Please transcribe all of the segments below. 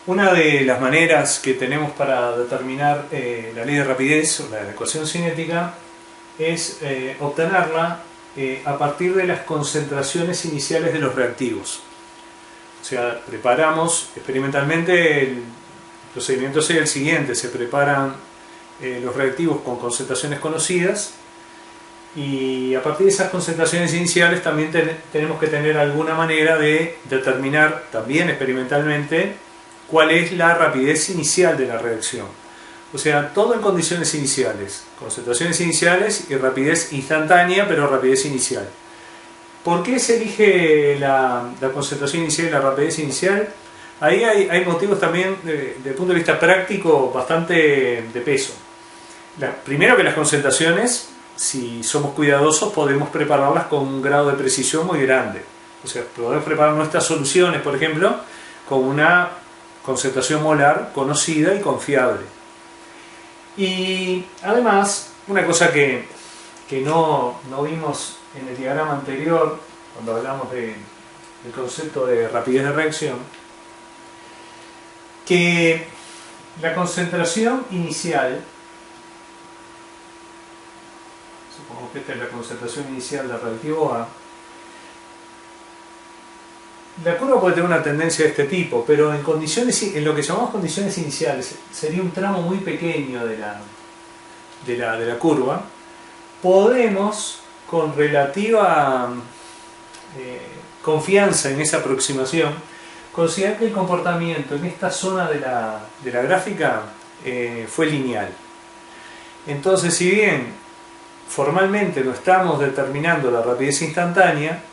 Una de las maneras que tenemos para determinar la ley de rapidez o la ecuación cinética es obtenerla a partir de las concentraciones iniciales de los reactivos. O sea, preparamos experimentalmente, el procedimiento sería el siguiente: se preparan los reactivos con concentraciones conocidas y a partir de esas concentraciones iniciales también tenemos que tener alguna manera de determinar también experimentalmente cuál es la rapidez inicial de la reacción. O sea, todo en condiciones iniciales, concentraciones iniciales y rapidez instantánea, pero rapidez inicial. ¿Por qué se elige la concentración inicial y la rapidez inicial? Ahí hay motivos también, desde el punto de vista práctico, bastante de peso. Primero, que las concentraciones, si somos cuidadosos, podemos prepararlas con un grado de precisión muy grande. O sea, podemos preparar nuestras soluciones, por ejemplo, con una concentración molar conocida y confiable. Y además, una cosa que no vimos en el diagrama anterior, cuando hablamos del concepto de rapidez de reacción, que la concentración inicial, supongamos que esta es la concentración inicial del reactivo A, la curva puede tener una tendencia de este tipo, pero en lo que llamamos condiciones iniciales, sería un tramo muy pequeño de la curva. Podemos, con relativa confianza en esa aproximación, considerar que el comportamiento en esta zona de la gráfica fue lineal. Entonces, si bien formalmente no estamos determinando la rapidez instantánea,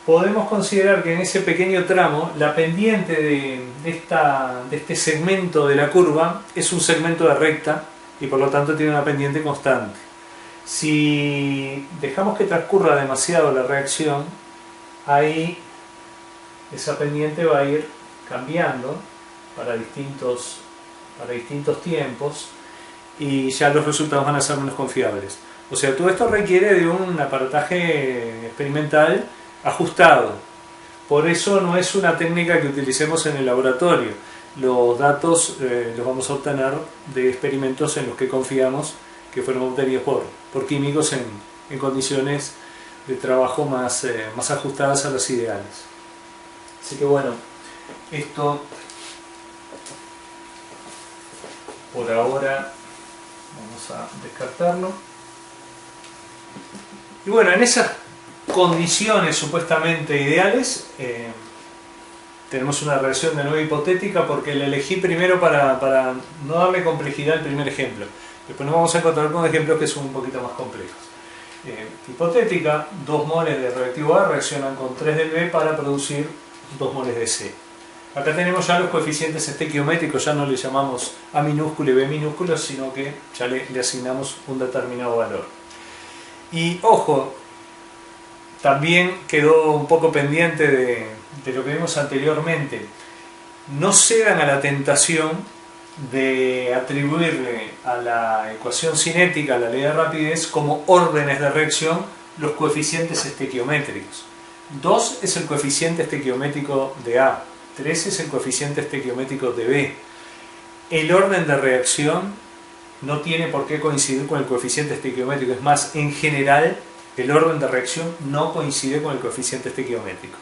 podemos considerar que en ese pequeño tramo la pendiente de este segmento de la curva es un segmento de recta y por lo tanto tiene una pendiente constante. Si dejamos que transcurra demasiado la reacción, ahí esa pendiente va a ir cambiando para distintos tiempos y ya los resultados van a ser menos confiables. O sea, todo esto requiere de un aparataje experimental ajustado. Por eso no es una técnica que utilicemos en el laboratorio. Los datos los vamos a obtener de experimentos en los que confiamos que fueron obtenidos por químicos en condiciones de trabajo más ajustadas a las ideales. Así que bueno, esto por ahora vamos a descartarlo. Y bueno, en esas condiciones supuestamente ideales tenemos una reacción de nuevo hipotética, porque la elegí primero para no darle complejidad al primer ejemplo. Después nos vamos a encontrar con ejemplos que son un poquito más complejos. Hipotética: 2 moles de reactivo A reaccionan con 3 del B para producir 2 moles de C. Acá tenemos ya los coeficientes estequiométricos, ya no le llamamos A minúsculo y B minúsculo, sino que ya le asignamos un determinado valor. Y ojo, también quedó un poco pendiente de lo que vimos anteriormente. No cedan a la tentación de atribuirle a la ecuación cinética, a la ley de rapidez, como órdenes de reacción los coeficientes estequiométricos. 2 es el coeficiente estequiométrico de A, 3 es el coeficiente estequiométrico de B. El orden de reacción no tiene por qué coincidir con el coeficiente estequiométrico. Es más, en general, el orden de reacción no coincide con el coeficiente estequiométrico.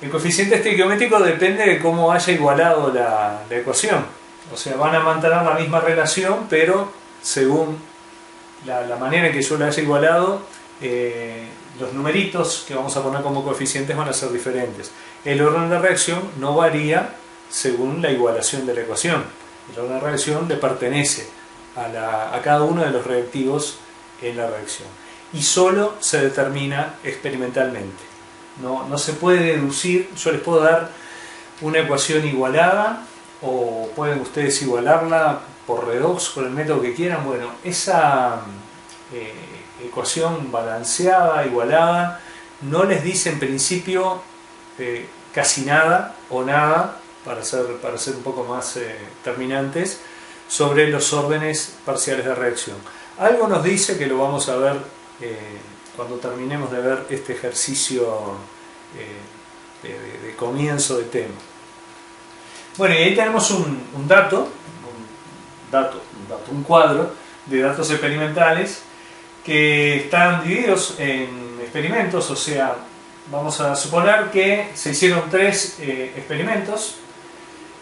El coeficiente estequiométrico depende de cómo haya igualado la ecuación. O sea, van a mantener la misma relación, pero según la manera en que yo la haya igualado, los numeritos que vamos a poner como coeficientes van a ser diferentes. El orden de reacción no varía según la igualación de la ecuación. El orden de reacción le pertenece a cada uno de los reactivos en la reacción. Y solo se determina experimentalmente. No se puede deducir. Yo les puedo dar una ecuación igualada, o pueden ustedes igualarla por redox, con el método que quieran. Bueno, esa ecuación balanceada, igualada, no les dice en principio casi nada o nada, para ser un poco más terminantes, sobre los órdenes parciales de reacción. Algo nos dice, que lo vamos a ver cuando terminemos de ver este ejercicio de comienzo de tema. Bueno, y ahí tenemos un cuadro de datos experimentales que están divididos en experimentos, o sea, vamos a suponer que se hicieron 3 experimentos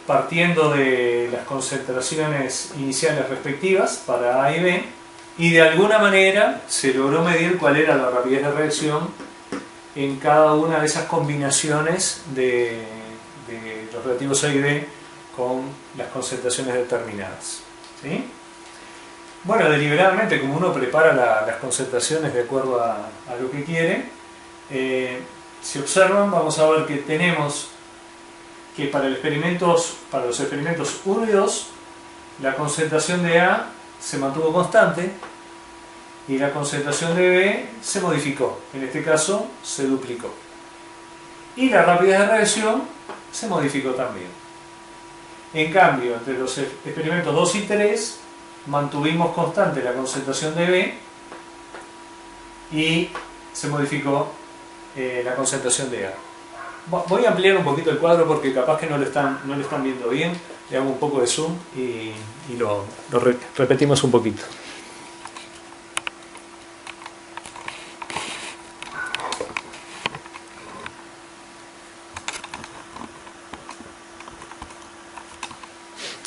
partiendo de las concentraciones iniciales respectivas para A y B, y de alguna manera se logró medir cuál era la rapidez de reacción en cada una de esas combinaciones de los reactivos A y B con las concentraciones determinadas. ¿Sí? Bueno, deliberadamente, como uno prepara las concentraciones de acuerdo a lo que quiere, si observan, vamos a ver que tenemos que para los experimentos 1 y 2, la concentración de A se mantuvo constante y la concentración de B se modificó, en este caso se duplicó. Y la rapidez de reacción se modificó también. En cambio, entre los experimentos 2 y 3, mantuvimos constante la concentración de B y se modificó la concentración de A. Voy a ampliar un poquito el cuadro porque capaz que no lo están viendo bien. Le hago un poco de zoom y lo repetimos un poquito.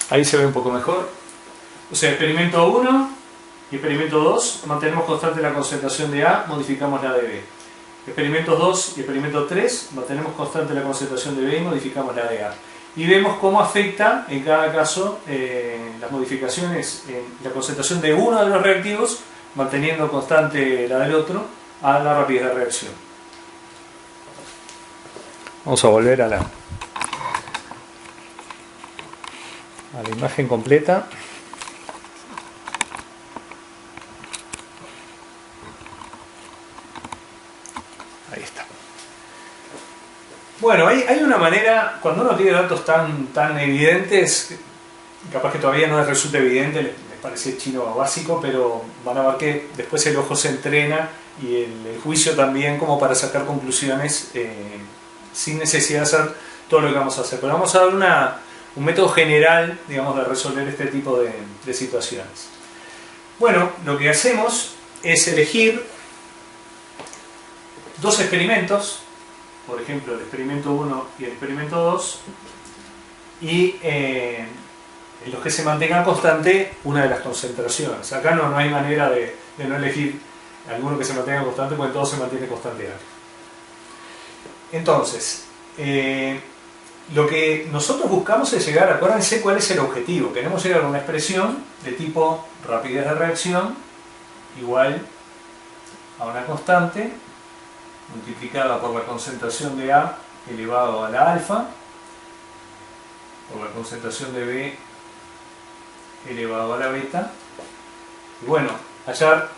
Ahí se ve un poco mejor. O sea, experimento 1 y experimento 2, mantenemos constante la concentración de A, modificamos la de B. Experimentos 2 y experimento 3, mantenemos constante la concentración de B y modificamos la de A. Y vemos cómo afecta en cada caso las modificaciones en la concentración de uno de los reactivos, manteniendo constante la del otro, a la rapidez de reacción. Vamos a volver a la imagen completa. Ahí está. Bueno, hay una manera, cuando uno tiene datos tan evidentes, capaz que todavía no les resulta evidente, les parece chino básico, pero van a ver que después el ojo se entrena y el juicio también, como para sacar conclusiones sin necesidad de hacer todo lo que vamos a hacer. Pero vamos a dar un método general, digamos, de resolver este tipo de situaciones. Bueno, lo que hacemos es elegir 2 experimentos, por ejemplo el experimento 1 y el experimento 2, y en los que se mantenga constante una de las concentraciones. Acá no hay manera de no elegir alguno que se mantenga constante, porque todo se mantiene constante. Entonces, lo que nosotros buscamos es llegar, acuérdense cuál es el objetivo. Queremos llegar a una expresión de tipo rapidez de reacción igual a una constante multiplicada por la concentración de A elevado a la alfa por la concentración de B elevado a la beta, y bueno, hallar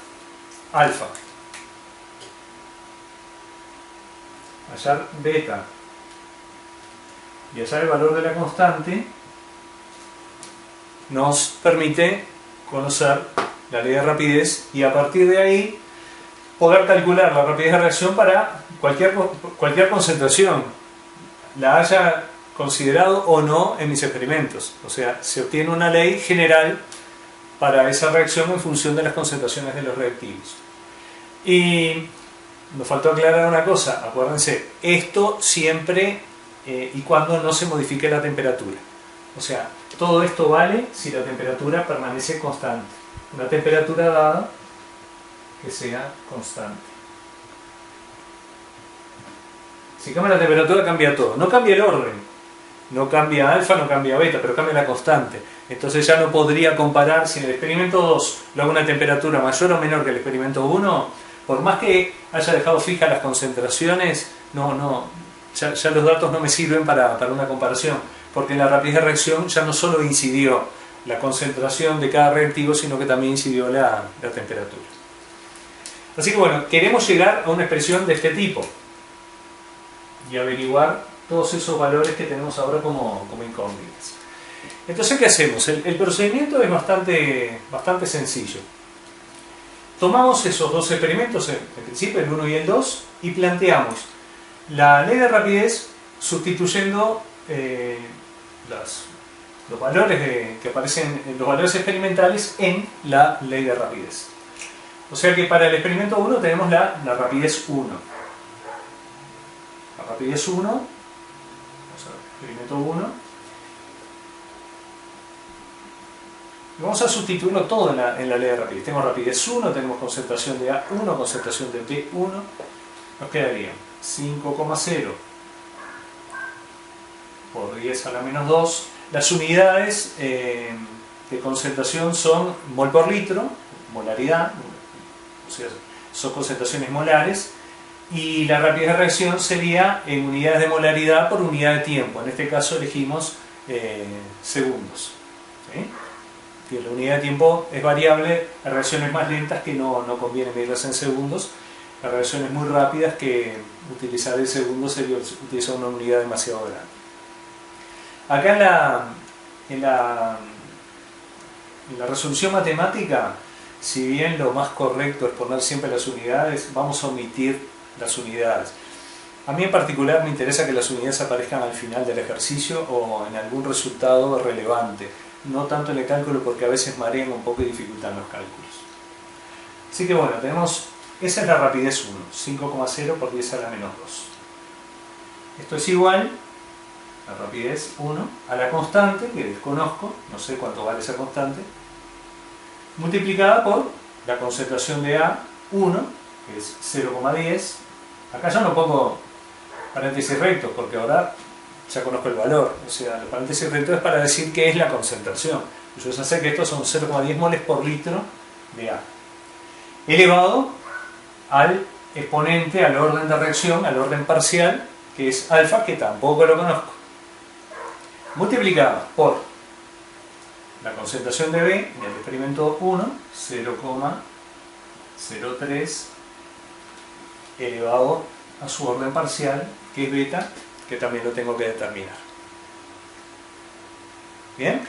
alfa, hallar beta y hallar el valor de la constante nos permite conocer la ley de rapidez y a partir de ahí poder calcular la rapidez de reacción para cualquier concentración, la haya considerado o no en mis experimentos. O sea, se obtiene una ley general para esa reacción en función de las concentraciones de los reactivos. Y nos faltó aclarar una cosa, acuérdense, esto siempre y cuando no se modifique la temperatura. O sea, todo esto vale si la temperatura permanece constante. Una temperatura dada que sea constante. Si cambia la temperatura, cambia todo. No cambia el orden. No cambia alfa, no cambia beta, pero cambia la constante. Entonces ya no podría comparar si en el experimento 2 lo hago a una temperatura mayor o menor que el experimento 1, por más que haya dejado fijas las concentraciones, ya los datos no me sirven para una comparación, porque en la rapidez de reacción ya no solo incidió la concentración de cada reactivo, sino que también incidió la temperatura. Así que bueno, queremos llegar a una expresión de este tipo y averiguar todos esos valores que tenemos ahora como incógnitas. Entonces, ¿qué hacemos? El procedimiento es bastante sencillo. Tomamos esos 2 experimentos, en principio el 1 y el 2, y planteamos la ley de rapidez sustituyendo los valores que aparecen, los valores experimentales en la ley de rapidez. O sea que para el experimento 1 tenemos la rapidez 1. La rapidez 1, vamos a ver, experimento 1. Y vamos a sustituirlo todo en la ley de rapidez. Tenemos rapidez 1, tenemos concentración de A1, concentración de B1. Nos quedaría 5,0 por 10 a la menos 2. Las unidades de concentración son mol por litro, molaridad, o sea, son concentraciones molares, y la rapidez de reacción sería en unidades de molaridad por unidad de tiempo. En este caso elegimos segundos. ¿Sí? Y la unidad de tiempo es variable, hay reacciones más lentas que no conviene medirlas en segundos, hay reacciones muy rápidas que utilizar el segundo sería utilizar una unidad demasiado grande. Acá en la resolución matemática, si bien lo más correcto es poner siempre las unidades, vamos a omitir las unidades. A mí en particular me interesa que las unidades aparezcan al final del ejercicio o en algún resultado relevante, no tanto en el cálculo porque a veces marean un poco y dificultan los cálculos. Así que bueno, esa es la rapidez 1, 5,0 por 10 a la menos 2. Esto es igual, la rapidez 1, a la constante, que desconozco, no sé cuánto vale esa constante, multiplicada por la concentración de A1, que es 0,10. Acá ya no pongo paréntesis rectos, porque ahora ya conozco el valor. O sea, el paréntesis recto es para decir qué es la concentración. Yo ya sé que estos son 0,10 moles por litro de A. Elevado al exponente, al orden de reacción, al orden parcial, que es alfa, que tampoco lo conozco. Multiplicado por la concentración de B en el experimento 1, 0,03 elevado a su orden parcial, que es beta, que también lo tengo que determinar. ¿Bien?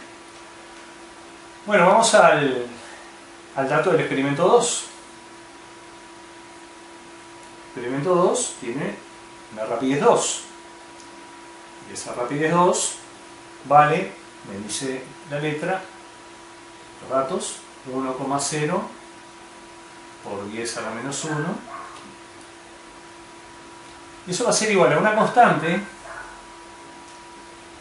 Bueno, vamos al dato del experimento 2. El experimento 2 tiene una rapidez 2. Y esa rapidez 2 vale, me dice la letra, los datos, 1,0 por 10 a la menos 1. Y eso va a ser igual a una constante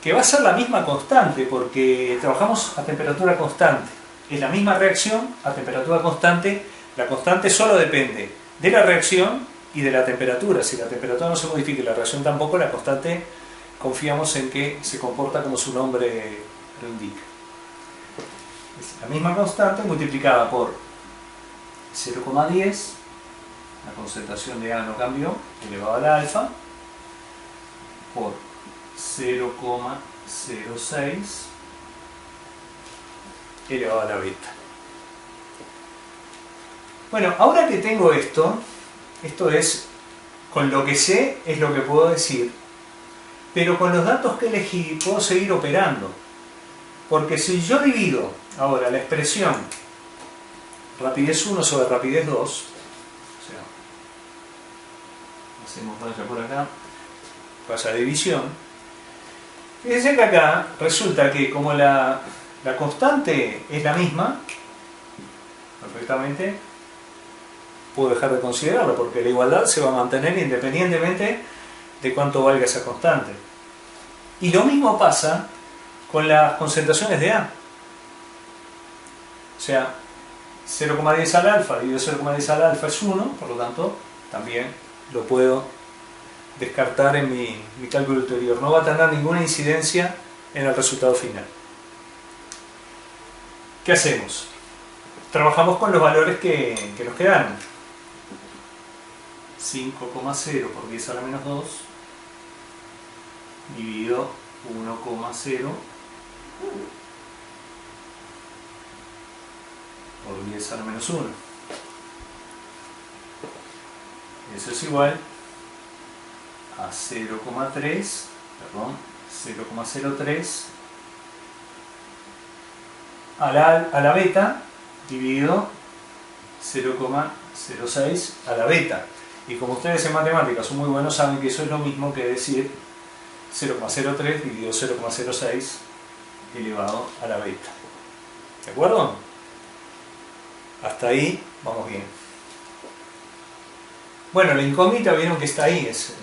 que va a ser la misma constante porque trabajamos a temperatura constante. Es la misma reacción a temperatura constante. La constante solo depende de la reacción y de la temperatura. Si la temperatura no se modifica y la reacción tampoco, la constante confiamos en que se comporta como su nombre lo indica. Es la misma constante multiplicada por 0,10, la concentración de A no cambió, elevado a la alfa, por 0,06 elevado a la beta. Bueno, ahora que tengo esto es, con lo que sé es lo que puedo decir, pero con los datos que elegí puedo seguir operando. Porque si yo divido ahora la expresión rapidez 1 sobre rapidez 2, o sea, hacemos vaya por acá, pasa división, fíjense que acá resulta que como la constante es la misma, perfectamente puedo dejar de considerarlo porque la igualdad se va a mantener independientemente de cuánto valga esa constante. Y lo mismo pasa con las concentraciones de A. O sea, 0,10 al alfa dividido 0,10 al alfa es 1, por lo tanto también lo puedo descartar en mi cálculo ulterior. No va a tener ninguna incidencia en el resultado final. ¿Qué hacemos? Trabajamos con los valores que nos quedaron. 5,0 por 10 a la menos 2 dividido 1,0 por 10 a la menos 1. Eso es igual a 0,03 a la beta dividido 0,06 a la beta. Y como ustedes en matemáticas son muy buenos, saben que eso es lo mismo que decir 0,03 dividido 0,06 elevado a la beta. ¿De acuerdo? Hasta ahí vamos bien. Bueno, la incógnita vieron que está ahí, es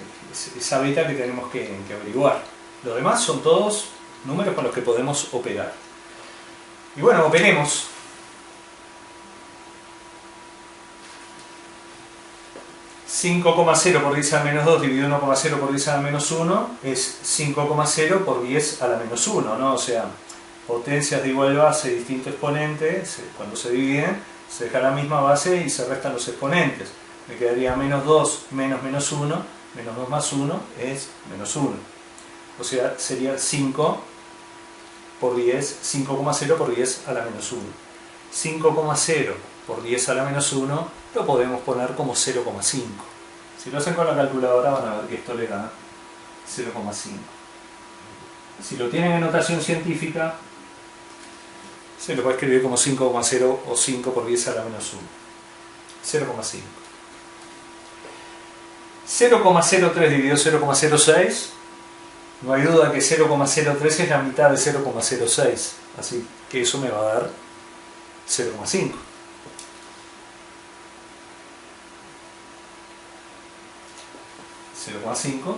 esa beta que tenemos que averiguar. Los demás son todos números con los que podemos operar. Y bueno, operemos. 5,0 por 10 a la menos 2 dividido 1,0 por 10 a la menos 1 es 5,0 por 10 a la menos 1, ¿no? O sea, potencias de igual base, distinto exponente, cuando se dividen, se deja la misma base y se restan los exponentes. Me quedaría menos 2 menos menos 1, menos 2 más 1 es menos 1. O sea, sería 5 por 10, 5,0 por 10 a la menos 1. 5,0 por 10 a la menos 1 lo podemos poner como 0,5. Si lo hacen con la calculadora van a ver que esto le da 0,5. Si lo tienen en notación científica, se lo puede escribir como 5,0 o 5 por 10 a la menos 1. 0,5. 0,03 dividido 0,06. No hay duda que 0,03 es la mitad de 0,06. Así que eso me va a dar 0,5. 0,5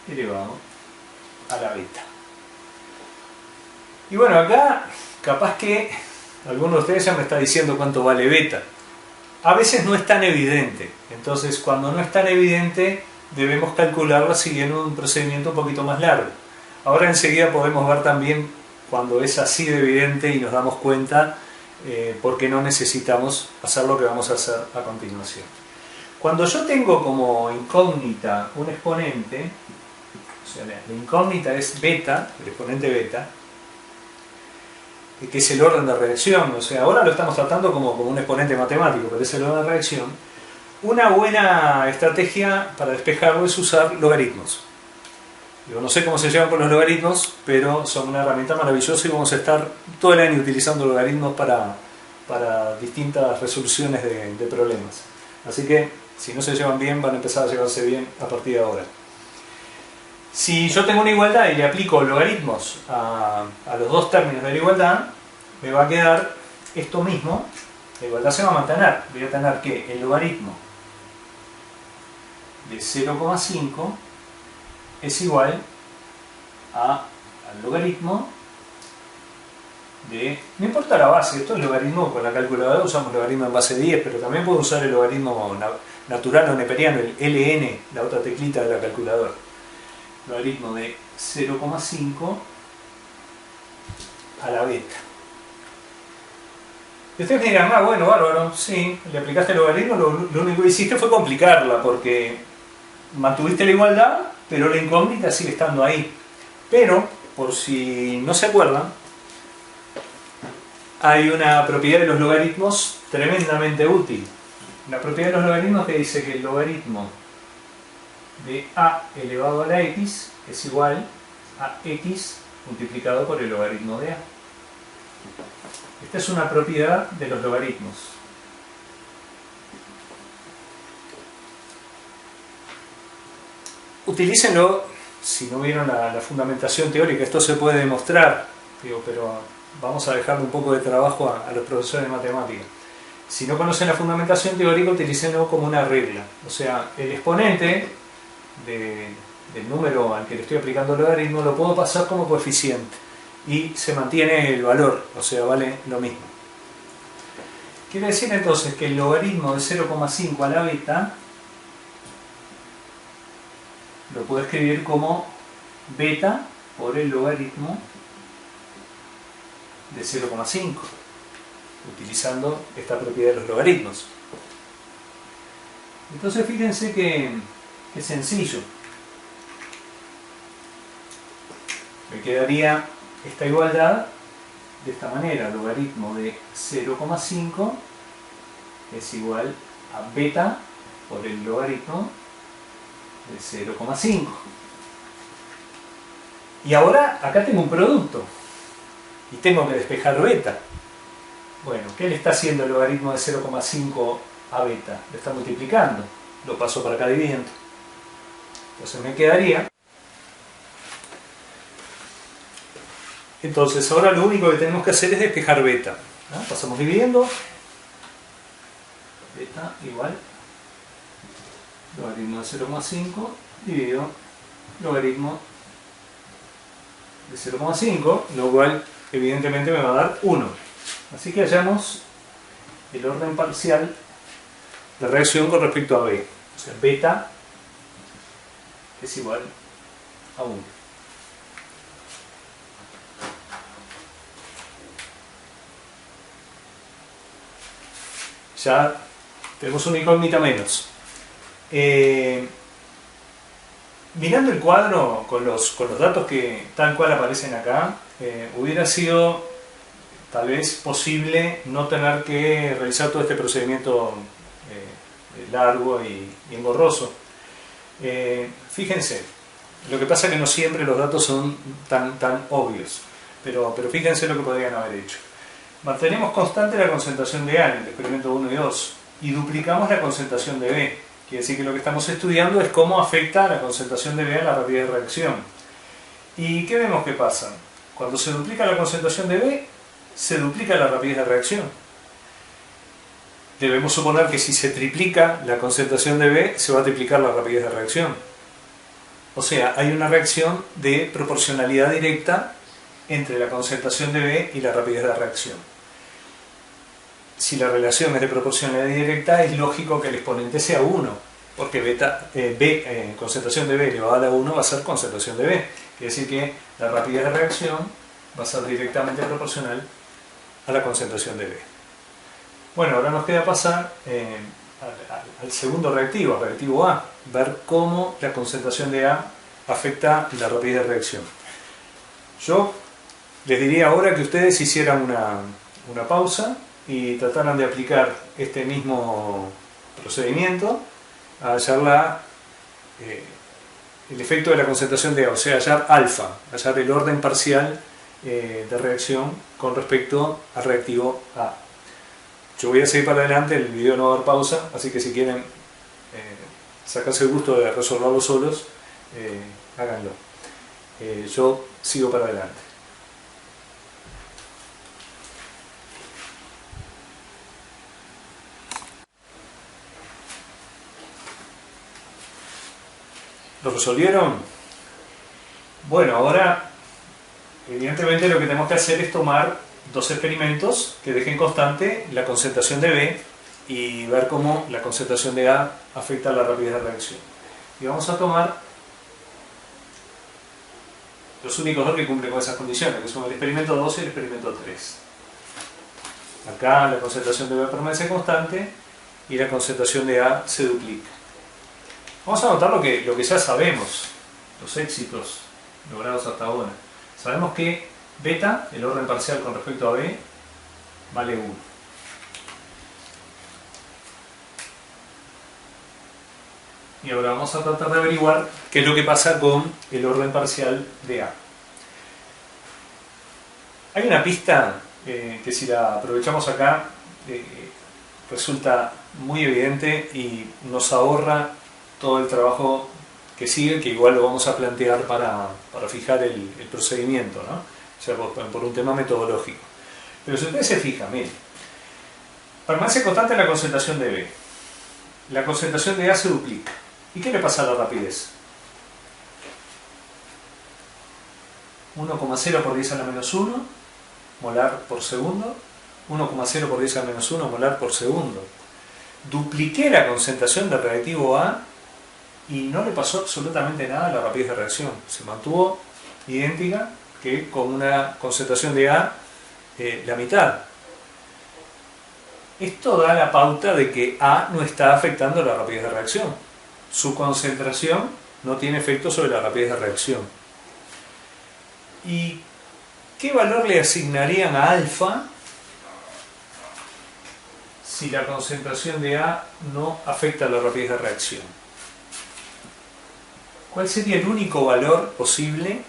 elevado a la beta. Y bueno, acá capaz que alguno de ustedes ya me está diciendo cuánto vale beta. A veces no es tan evidente, entonces cuando no es tan evidente debemos calcularla siguiendo un procedimiento un poquito más largo. Ahora enseguida podemos ver también cuando es así de evidente y nos damos cuenta por qué no necesitamos hacer lo que vamos a hacer a continuación. Cuando yo tengo como incógnita un exponente, o sea, la incógnita es beta, el exponente beta, que es el orden de reacción, o sea, ahora lo estamos tratando como un exponente matemático, pero es el orden de reacción. Una buena estrategia para despejarlo es usar logaritmos. Yo no sé cómo se llevan con los logaritmos, pero son una herramienta maravillosa y vamos a estar todo el año utilizando logaritmos para distintas resoluciones de problemas. Así que, si no se llevan bien, van a empezar a llevarse bien a partir de ahora. Si yo tengo una igualdad y le aplico logaritmos a los dos términos de la igualdad, me va a quedar esto mismo. La igualdad se va a mantener. Voy a tener que el logaritmo de 0,5 es igual al logaritmo de... No importa la base, esto es logaritmo, con la calculadora usamos logaritmo en base 10, pero también puedo usar el logaritmo natural o neperiano, el ln, la otra teclita de la calculadora. Logaritmo de 0,5 a la beta. Y ustedes me dirán, bueno, bárbaro, sí, le aplicaste el logaritmo, lo único que hiciste fue complicarla, porque mantuviste la igualdad, pero la incógnita sigue estando ahí. Pero, por si no se acuerdan, hay una propiedad de los logaritmos tremendamente útil. La propiedad de los logaritmos que dice que el logaritmo de a elevado a la x es igual a x multiplicado por el logaritmo de a. Esta es una propiedad de los logaritmos. Utilícenlo si no vieron la fundamentación teórica. Esto se puede demostrar, pero vamos a dejarle un poco de trabajo a los profesores de matemáticas. Si no conocen la fundamentación teórica, utilícenlo como una regla. O sea, el exponente del número al que le estoy aplicando el logaritmo lo puedo pasar como coeficiente y se mantiene el valor, o sea, vale lo mismo. Quiere decir entonces que el logaritmo de 0,5 a la beta lo puedo escribir como beta por el logaritmo de 0,5, utilizando esta propiedad de los logaritmos. Entonces fíjense que es sencillo. Me quedaría esta igualdad de esta manera: logaritmo de 0,5 es igual a beta por el logaritmo de 0,5. Y ahora acá tengo un producto y tengo que despejar beta. Bueno, ¿qué le está haciendo el logaritmo de 0,5 a beta? Le está multiplicando. Lo paso para acá dividiendo. Entonces me quedaría Entonces ahora lo único que tenemos que hacer es despejar beta, ¿no? Pasamos dividiendo, beta igual logaritmo de 0,5 dividido logaritmo de 0,5, lo cual evidentemente me va a dar 1. Así que hallamos el orden parcial de reacción con respecto a B. O sea, beta es igual a 1. Ya tenemos una incógnita menos. Mirando el cuadro con los datos que tal cual aparecen acá, hubiera sido tal vez posible no tener que realizar todo este procedimiento largo y engorroso. Fíjense, lo que pasa es que no siempre los datos son tan obvios, pero fíjense lo que podrían haber hecho. Mantenemos constante la concentración de A en el experimento 1 y 2 y duplicamos la concentración de B. Quiere decir que lo que estamos estudiando es cómo afecta la concentración de B a la rapidez de reacción. ¿Y qué vemos que pasa? Cuando se duplica la concentración de B, se duplica la rapidez de reacción. Debemos suponer que si se triplica la concentración de B, se va a triplicar la rapidez de reacción. O sea, hay una reacción de proporcionalidad directa entre la concentración de B y la rapidez de reacción. Si la relación es de proporcionalidad directa, es lógico que el exponente sea 1, porque concentración de B elevada a 1 va a ser concentración de B. Quiere decir que la rapidez de reacción va a ser directamente proporcional a la concentración de B. Bueno, ahora nos queda pasar al segundo reactivo, al reactivo A, ver cómo la concentración de A afecta la rapidez de reacción. Yo les diría ahora que ustedes hicieran una pausa y trataran de aplicar este mismo procedimiento a hallar el efecto de la concentración de A, o sea, hallar alfa, hallar el orden parcial de reacción con respecto al reactivo A. Yo voy a seguir para adelante, el video no va a dar pausa, así que si quieren sacarse el gusto de resolverlo solos, háganlo. Yo sigo para adelante. ¿Lo resolvieron? Bueno, ahora evidentemente lo que tenemos que hacer es tomar dos experimentos que dejen constante la concentración de B y ver cómo la concentración de A afecta a la rapidez de reacción. Y vamos a tomar los únicos dos que cumplen con esas condiciones, que son el experimento 2 y el experimento 3. Acá la concentración de B permanece constante y la concentración de A se duplica. Vamos a notar lo que ya sabemos, los éxitos logrados hasta ahora. Sabemos que beta, el orden parcial con respecto a B, vale 1. Y ahora vamos a tratar de averiguar qué es lo que pasa con el orden parcial de A. Hay una pista que si la aprovechamos acá resulta muy evidente y nos ahorra todo el trabajo que sigue, que igual lo vamos a plantear para fijar el procedimiento, ¿no? O sea, por un tema metodológico. Pero si ustedes se fijan, miren, permanece constante la concentración de B. La concentración de A se duplica. ¿Y qué le pasa a la rapidez? 1,0 por 10 a la menos 1 molar por segundo. 1,0 por 10 a la menos 1 molar por segundo. Dupliqué la concentración del reactivo A y no le pasó absolutamente nada a la rapidez de reacción. Se mantuvo idéntica que con una concentración de A la mitad. Esto da la pauta de que A no está afectando la rapidez de reacción. Su concentración no tiene efecto sobre la rapidez de reacción. ¿Y qué valor le asignarían a alfa si la concentración de A no afecta la rapidez de reacción? ¿Cuál sería el único valor posible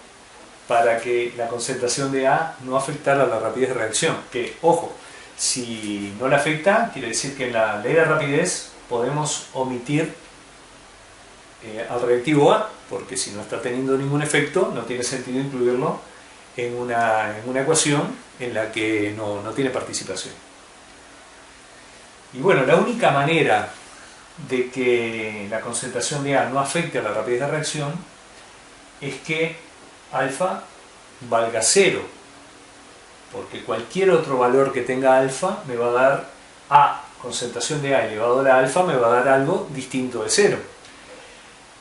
para que la concentración de A no afectara la rapidez de reacción? Que, ojo, si no la afecta, quiere decir que en la ley de rapidez podemos omitir al reactivo A, porque si no está teniendo ningún efecto, no tiene sentido incluirlo en una ecuación en la que no tiene participación. Y bueno, la única manera de que la concentración de A no afecte a la rapidez de reacción es que alfa valga 0, porque cualquier otro valor que tenga alfa me va a dar A, concentración de A elevado a la alfa, me va a dar algo distinto de 0.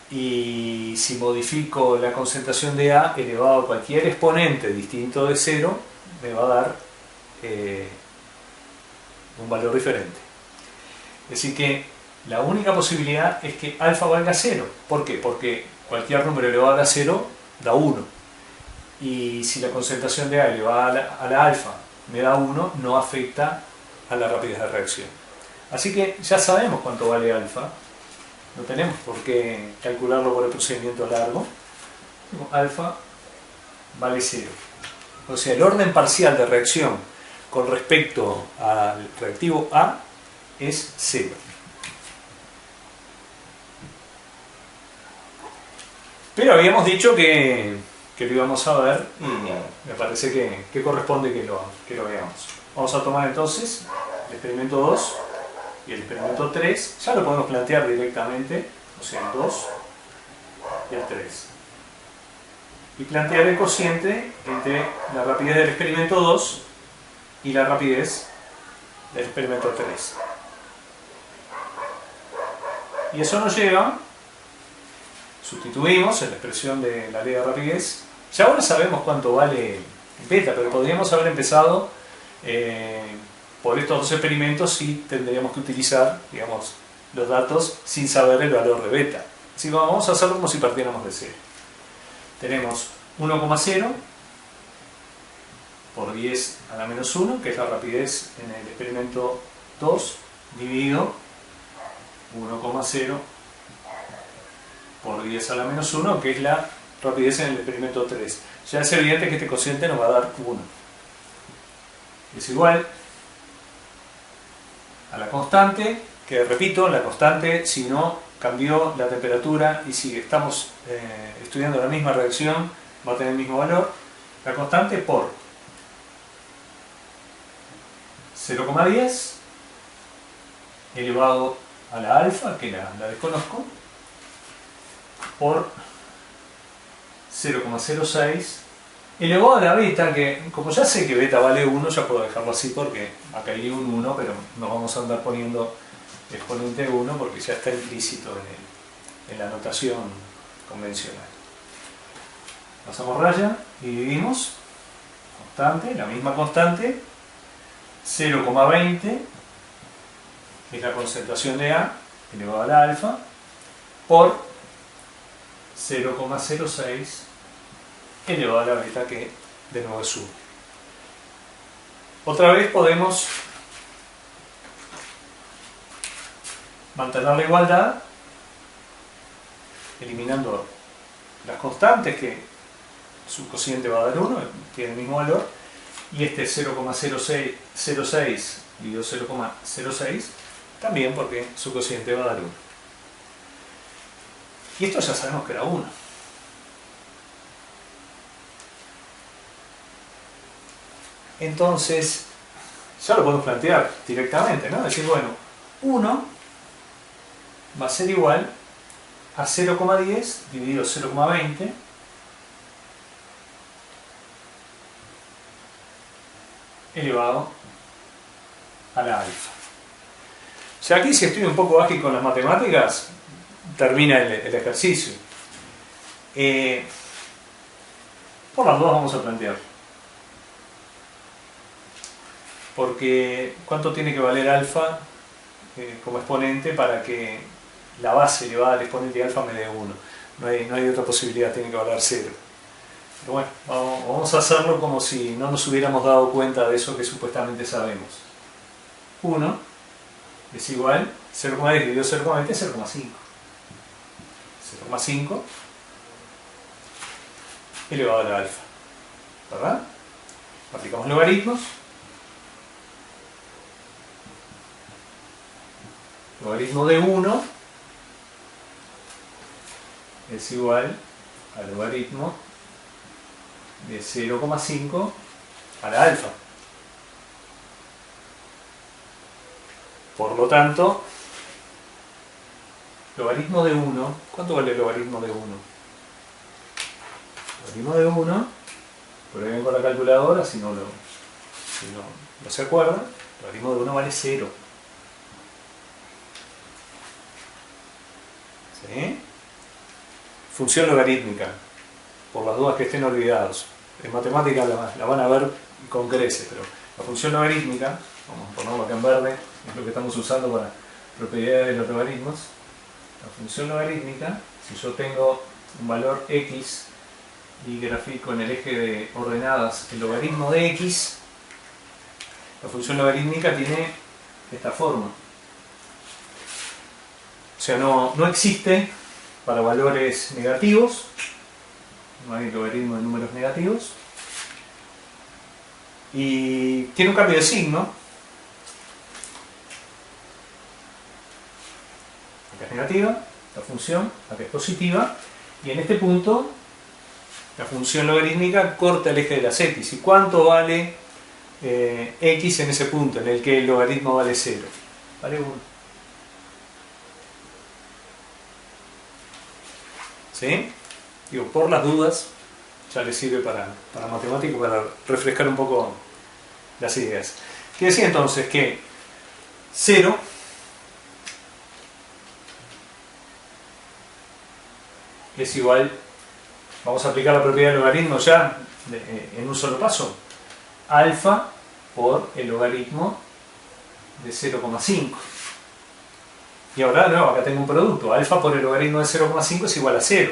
Y si modifico la concentración de A elevado a cualquier exponente distinto de 0, me va a dar un valor diferente. Así que la única posibilidad es que alfa valga 0. ¿Por qué? Porque cualquier número elevado a 0 da 1. Y si la concentración de A elevada a la alfa me da 1, no afecta a la rapidez de reacción. Así que ya sabemos cuánto vale alfa. No tenemos por qué calcularlo por el procedimiento largo. Alfa vale 0. O sea, el orden parcial de reacción con respecto al reactivo A es 0. Pero habíamos dicho que lo íbamos a ver y me parece que corresponde que lo veamos. Vamos a tomar entonces el experimento 2 y el experimento 3. Ya lo podemos plantear directamente, o sea, el 2 y el 3. Y plantear el cociente entre la rapidez del experimento 2 y la rapidez del experimento 3. Y eso nos lleva, sustituimos en la expresión de la ley de rapidez. Ya ahora sabemos cuánto vale beta, pero podríamos haber empezado por estos dos experimentos y tendríamos que utilizar, digamos, los datos sin saber el valor de beta. Así que vamos a hacerlo como si partiéramos de 0. Tenemos 1,0 por 10 a la menos 1, que es la rapidez en el experimento 2, dividido 1,0 por 10 a la menos 1, que es la rapidez en el experimento 3. Ya es evidente que este cociente nos va a dar 1. Es igual a la constante, que repito, la constante, si no cambió la temperatura y si estamos estudiando la misma reacción, va a tener el mismo valor. La constante por 0,10 elevado a la alfa, que la desconozco, por 0,06 elevado a la beta, que como ya sé que beta vale 1, ya puedo dejarlo así porque acá hay un 1, pero no vamos a andar poniendo exponente 1 porque ya está implícito en la notación convencional. Pasamos raya y dividimos constante, la misma constante, 0,20 es la concentración de A elevado a la alfa, por 0,06 elevado a la beta, que de nuevo es 1. Otra vez podemos mantener la igualdad eliminando las constantes, que su cociente va a dar 1, tiene el mismo valor, y este 0,06 dividido 0,06 también, porque su cociente va a dar 1. Y esto ya sabemos que era 1. Entonces, ya lo podemos plantear directamente, ¿no? Decir, bueno, 1 va a ser igual a 0,10 dividido 0,20 elevado a la alfa. O sea, aquí si estoy un poco ágil con las matemáticas, termina el ejercicio. Por las dos vamos a plantear. Porque ¿cuánto tiene que valer alfa como exponente para que la base elevada al exponente de alfa me dé 1? No hay otra posibilidad, tiene que valer 0. Pero bueno, vamos a hacerlo como si no nos hubiéramos dado cuenta de eso que supuestamente sabemos. 1 es igual, 0,10 dividido 0,20 es 0,5. 0,5 elevado a la alfa. ¿Verdad? Aplicamos logaritmos. Logaritmo de 1 es igual al logaritmo de 0,5 a la alfa. Por lo tanto, logaritmo de 1, ¿cuánto vale el logaritmo de 1? Logaritmo de 1, por ahí ven con la calculadora, si no se acuerdan, logaritmo de 1 vale 0. ¿Sí? Función logarítmica, por las dudas que estén olvidados. En matemática la van a ver con creces, pero la función logarítmica, vamos a ponerlo acá en verde, es lo que estamos usando para propiedades de los logaritmos. La función logarítmica, si yo tengo un valor x y grafico en el eje de ordenadas el logaritmo de x, la función logarítmica tiene esta forma. O sea, no existe para valores negativos, no hay logaritmo de números negativos, y tiene un cambio de signo. Acá es negativa la función, acá es positiva, y en este punto la función logarítmica corta el eje de las x. ¿Y cuánto vale x en ese punto en el que el logaritmo vale 0? Vale 1. ¿Sí? Digo, por las dudas, ya les sirve para matemático, para refrescar un poco las ideas. ¿Qué decía entonces? Que 0 es igual, vamos a aplicar la propiedad del logaritmo ya en un solo paso, alfa por el logaritmo de 0,5. Y ahora de nuevo, acá tengo un producto, alfa por el logaritmo de 0,5 es igual a 0.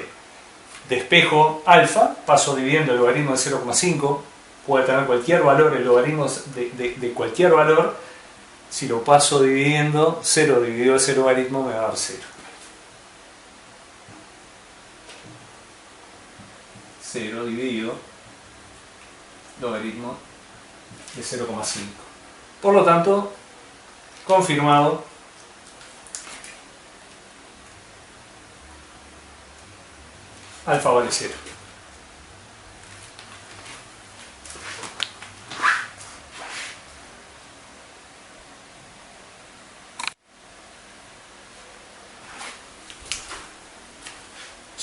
Despejo alfa, paso dividiendo el logaritmo de 0,5, puede tener cualquier valor, el logaritmo de cualquier valor, si lo paso dividiendo, 0 dividido ese logaritmo me va a dar 0. 0 dividido logaritmo de 0,5. Por lo tanto, confirmado, alfa vale 0.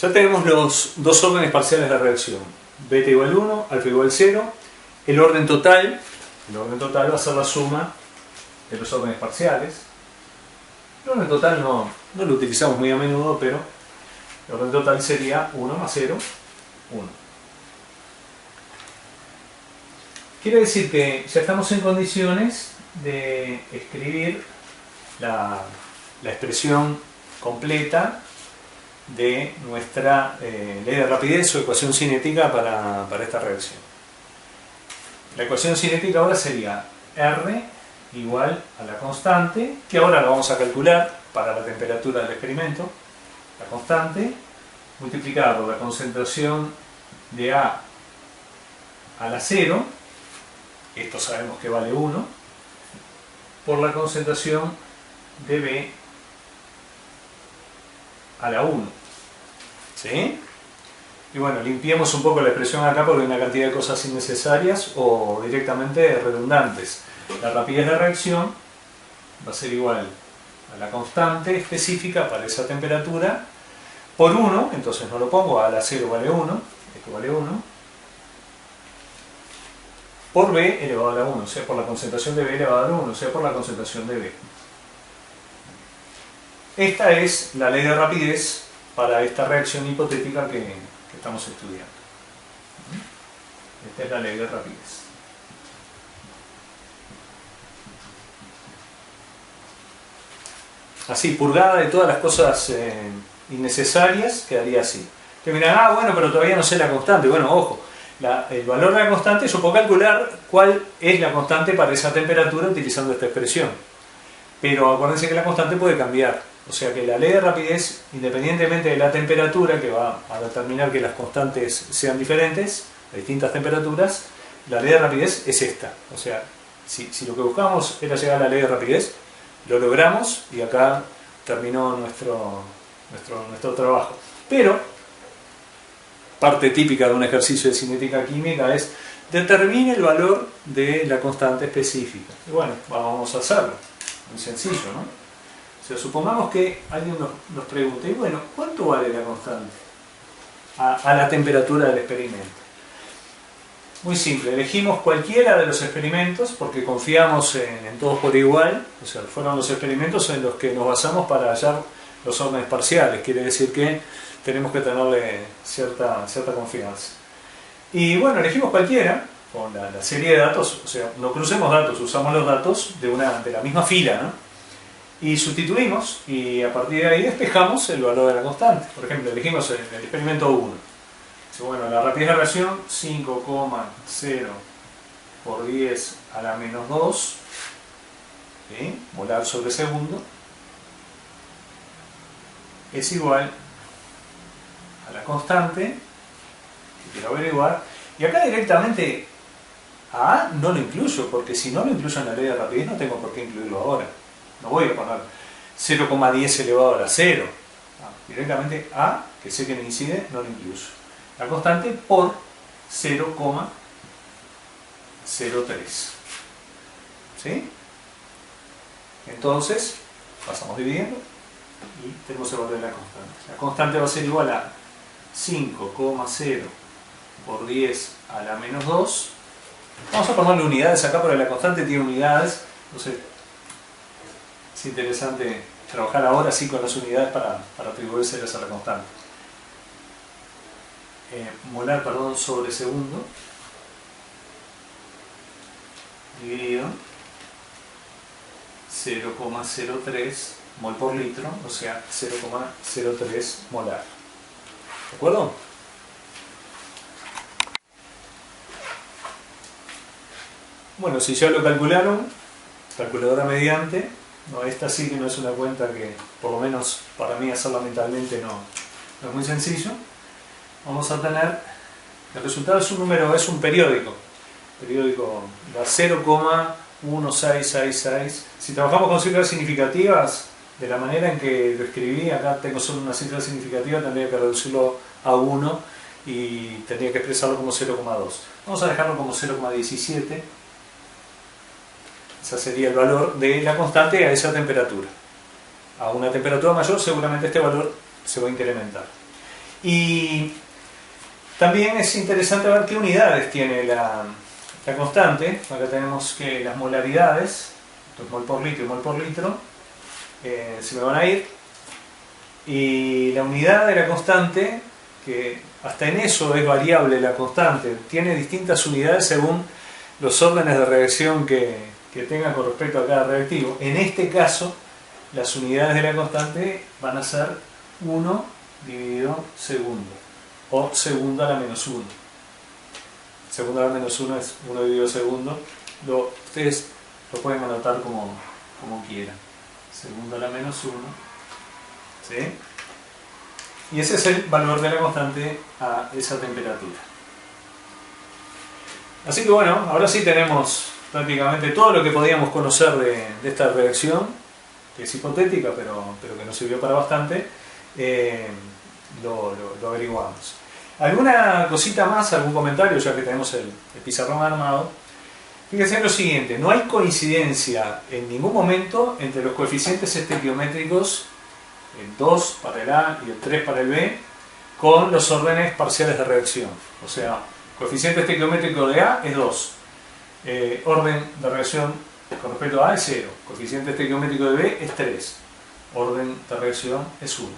Ya tenemos los dos órdenes parciales de la reacción. Beta igual 1, alfa igual 0. El orden total va a ser la suma de los órdenes parciales. El orden total no lo utilizamos muy a menudo, pero el orden total sería 1 más 0, 1. Quiere decir que ya estamos en condiciones de escribir la expresión completa de nuestra ley de rapidez o ecuación cinética para esta reacción. La ecuación cinética ahora sería R igual a la constante, que ahora la vamos a calcular para la temperatura del experimento, la constante multiplicada por la concentración de A la 0, esto sabemos que vale 1, por la concentración de B a la 1. ¿Sí? Y bueno, limpiemos un poco la expresión acá porque hay una cantidad de cosas innecesarias o directamente redundantes. La rapidez de reacción va a ser igual a la constante específica para esa temperatura por 1, entonces no lo pongo, A la 0 vale 1, esto vale 1, por B elevado a la 1, o sea, por la concentración de B elevado a la 1, o sea, por la concentración de B. Esta es la ley de rapidez para esta reacción hipotética que estamos estudiando. Esta es la ley de rapidez. Así, purgada de todas las cosas innecesarias, quedaría así. Que miran, bueno, pero todavía no sé la constante. Bueno, ojo, el valor de la constante, yo puedo calcular cuál es la constante para esa temperatura utilizando esta expresión. Pero acuérdense que la constante puede cambiar. O sea que la ley de rapidez, independientemente de la temperatura, que va a determinar que las constantes sean diferentes, a distintas temperaturas, la ley de rapidez es esta. O sea, si lo que buscamos era llegar a la ley de rapidez, lo logramos y acá terminó nuestro trabajo. Pero parte típica de un ejercicio de cinética química es determine el valor de la constante específica. Y bueno, vamos a hacerlo. Muy sencillo, ¿no? O sea, supongamos que alguien nos pregunte, y bueno, ¿cuánto vale la constante a la temperatura del experimento? Muy simple, elegimos cualquiera de los experimentos porque confiamos en todos por igual, o sea, fueron los experimentos en los que nos basamos para hallar los órdenes parciales, quiere decir que tenemos que tenerle cierta confianza. Y bueno, elegimos cualquiera, con la serie de datos, o sea, no crucemos datos, usamos los datos de la misma fila, ¿no? Y sustituimos, y a partir de ahí despejamos el valor de la constante. Por ejemplo, elegimos el experimento 1. Bueno, la rapidez de reacción 5,0 por 10 a la menos 2, ¿sí? Molar sobre segundo, es igual a la constante que quiero averiguar. Y acá directamente a A no lo incluyo, porque si no lo incluyo en la ley de rapidez no tengo por qué incluirlo ahora. No voy a poner 0,10 elevado a la 0. Directamente A, que sé que me incide, no lo incluyo. La constante por 0,03. ¿Sí? Entonces, pasamos dividiendo y tenemos el valor de la constante. La constante va a ser igual a 5,0 por 10 a la menos 2. Vamos a ponerle unidades acá porque la constante tiene unidades. Entonces, es interesante trabajar ahora sí con las unidades para atribuírselas a la constante. Molar, perdón, sobre segundo dividido 0,03 mol por litro, o sea 0,03 molar. ¿De acuerdo? Bueno, si ya lo calcularon, calculadora mediante, no, esta sí que no es una cuenta que, por lo menos para mí hacerla mentalmente no es muy sencillo. Vamos a tener, el resultado es un número, es un periódico da 0,1666. Si trabajamos con cifras significativas, de la manera en que lo escribí, acá tengo solo una cifra significativa, tendría que reducirlo a 1 y tendría que expresarlo como 0,2. Vamos a dejarlo como 0,17. Ese sería el valor de la constante a esa temperatura. A una temperatura mayor seguramente este valor se va a incrementar. Y también es interesante ver qué unidades tiene la constante. Acá tenemos que las molaridades, esto es mol por litro y mol por litro, se me van a ir. Y la unidad de la constante, que hasta en eso es variable la constante, tiene distintas unidades según los órdenes de reacción que tenga con respecto a cada reactivo. En este caso, las unidades de la constante van a ser 1 dividido segundo, o segundo a la menos 1. Segundo a la menos 1 es 1 dividido segundo. Ustedes lo pueden anotar como quieran. Segundo a la menos 1. ¿Sí? Y ese es el valor de la constante a esa temperatura. Así que bueno, ahora sí tenemos prácticamente todo lo que podíamos conocer de esta reacción, que es hipotética, pero que nos sirvió para bastante. Lo averiguamos. ¿Alguna cosita más, algún comentario, ya que tenemos el pizarrón armado? Fíjense en lo siguiente, no hay coincidencia en ningún momento entre los coeficientes estequiométricos, el 2 para el A y el 3 para el B, con los órdenes parciales de reacción. O sea, coeficiente estequiométrico de A es 2, orden de reacción con respecto a A es 0, coeficiente estequiométrico de B es 3, orden de reacción es 1.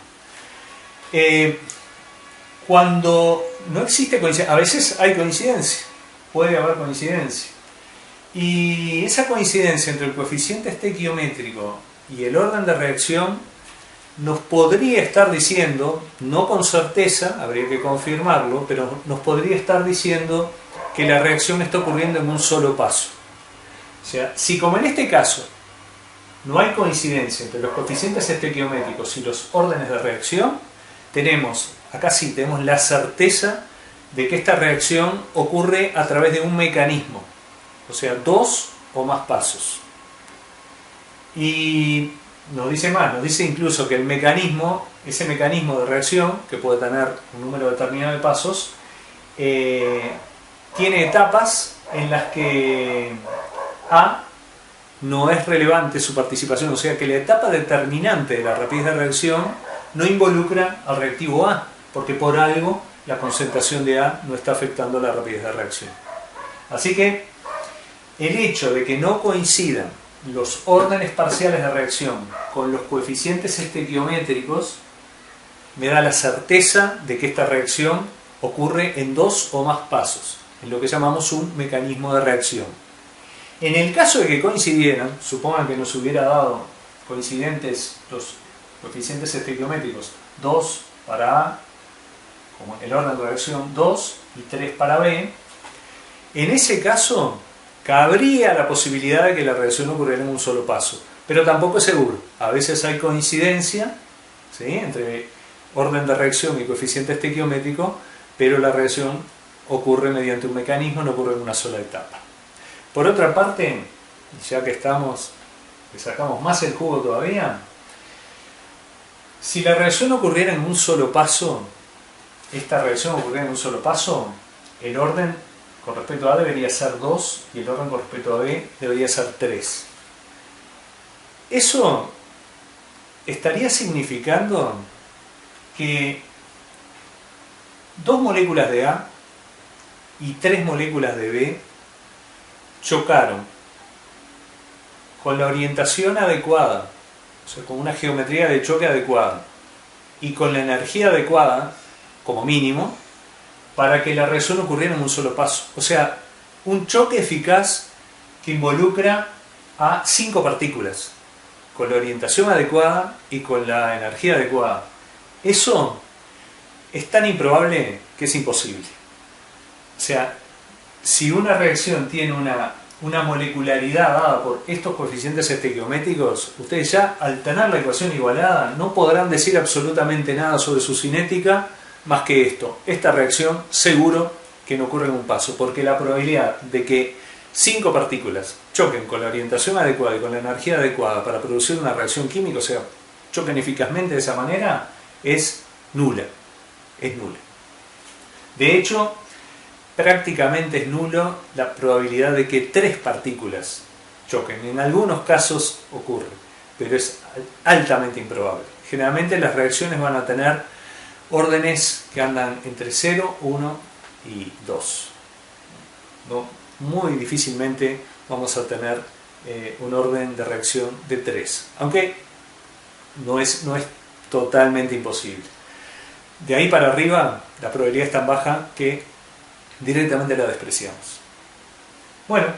Cuando no existe coincidencia, a veces hay coincidencia, puede haber coincidencia, y esa coincidencia entre el coeficiente estequiométrico y el orden de reacción nos podría estar diciendo, no con certeza, habría que confirmarlo, pero nos podría estar diciendo que la reacción está ocurriendo en un solo paso. O sea, si como en este caso no hay coincidencia entre los coeficientes estequiométricos y los órdenes de reacción, acá sí tenemos la certeza de que esta reacción ocurre a través de un mecanismo, o sea, 2 o más pasos. Y nos dice más, nos dice incluso que el mecanismo, ese mecanismo de reacción, que puede tener un número determinado de pasos, tiene etapas en las que A no es relevante su participación, o sea que la etapa determinante de la rapidez de reacción no involucra al reactivo A, porque por algo la concentración de A no está afectando la rapidez de reacción. Así que el hecho de que no coincidan los órdenes parciales de reacción con los coeficientes estequiométricos me da la certeza de que esta reacción ocurre en 2 o más pasos, en lo que llamamos un mecanismo de reacción. En el caso de que coincidieran, supongan que nos hubiera dado coincidentes los coeficientes estequiométricos 2 para A, como el orden de reacción 2 y 3 para B, en ese caso cabría la posibilidad de que la reacción ocurriera en un solo paso, pero tampoco es seguro. A veces hay coincidencia, ¿sí?, entre orden de reacción y coeficiente estequiométrico, pero la reacción ocurre mediante un mecanismo, no ocurre en una sola etapa. Por otra parte, ya que le sacamos más el jugo todavía, si la reacción ocurriera en un solo paso, esta reacción ocurriera en un solo paso, el orden con respecto a A debería ser 2 y el orden con respecto a B debería ser 3. Eso estaría significando que 2 moléculas de A y 3 moléculas de B chocaron con la orientación adecuada, o sea, con una geometría de choque adecuada y con la energía adecuada, como mínimo, para que la reacción ocurriera en un solo paso. O sea, un choque eficaz que involucra a 5 partículas, con la orientación adecuada y con la energía adecuada. Eso es tan improbable que es imposible. O sea, si una reacción tiene una molecularidad dada por estos coeficientes estequiométricos, ustedes ya al tener la ecuación igualada no podrán decir absolutamente nada sobre su cinética más que esto: esta reacción seguro que no ocurre en un paso, porque la probabilidad de que 5 partículas choquen con la orientación adecuada y con la energía adecuada para producir una reacción química, o sea, choquen eficazmente de esa manera, es nula. Es nula. De hecho, prácticamente es nulo la probabilidad de que 3 partículas choquen. En algunos casos ocurre, pero es altamente improbable. Generalmente las reacciones van a tener órdenes que andan entre 0, 1 y 2. ¿No? Muy difícilmente vamos a tener un orden de reacción de 3, aunque no es totalmente imposible. De ahí para arriba la probabilidad es tan baja que directamente la despreciamos. Bueno,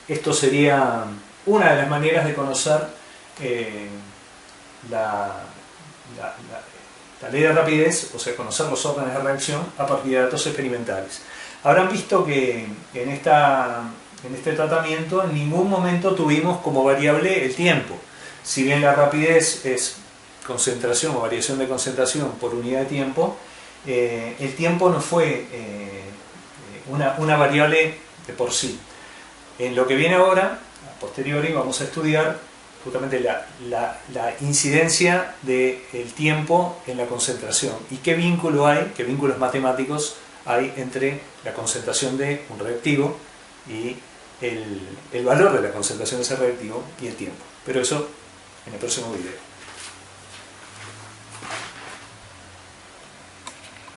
esto sería una de las maneras de conocer la ley de rapidez, o sea, conocer los órdenes de reacción a partir de datos experimentales. Habrán visto que en este tratamiento en ningún momento tuvimos como variable el tiempo. Si bien la rapidez es concentración o variación de concentración por unidad de tiempo, el tiempo no fue una variable de por sí. En lo que viene ahora, a posteriori, vamos a estudiar justamente la incidencia del tiempo en la concentración y qué vínculo hay, qué vínculos matemáticos hay entre la concentración de un reactivo y el valor de la concentración de ese reactivo y el tiempo. Pero eso en el próximo video.